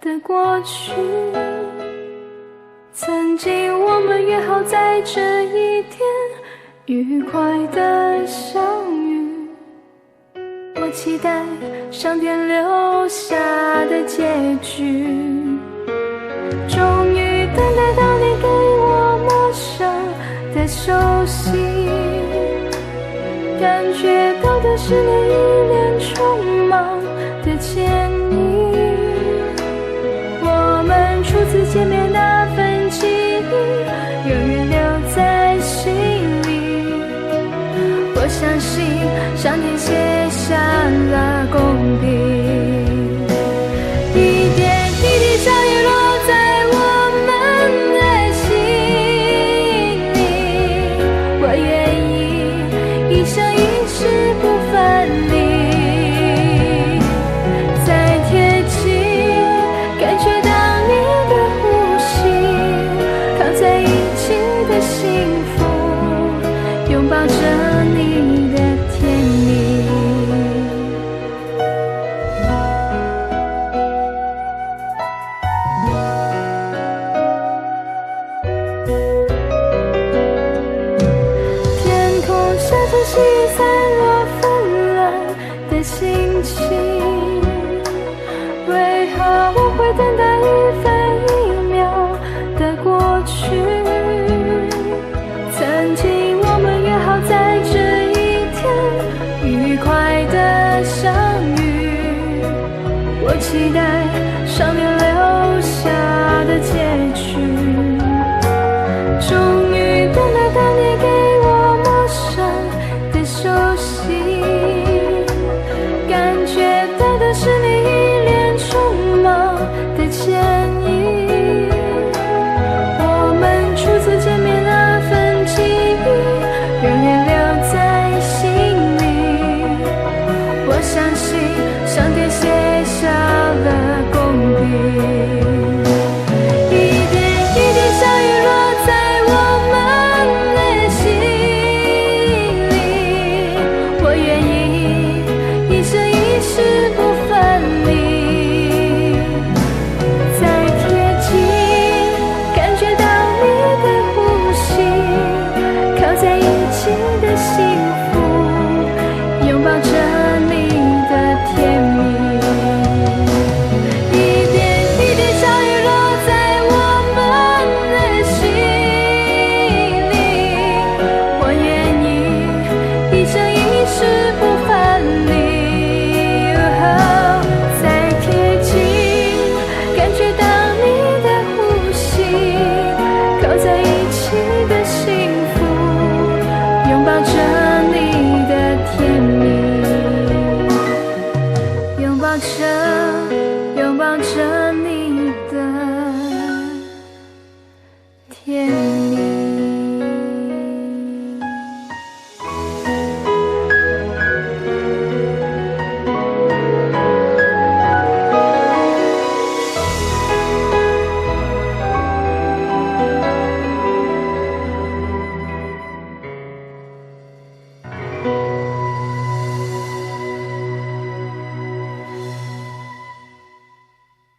的过去。曾经我们约好在这一天愉快的相遇，我期待上天留下的结局。终于等待到你给我陌生的熟悉，感觉到的是你一脸匆忙的歉意。我们初次见面那份记忆永远留在心里。我相信上天写下了公平，一点一滴小雨落在我们的心里。我愿意一生一世不分离，再贴近感觉到你的呼吸，靠在一起的幸福，拥抱着你的甜蜜。天空下着细雨，散落纷乱的心情，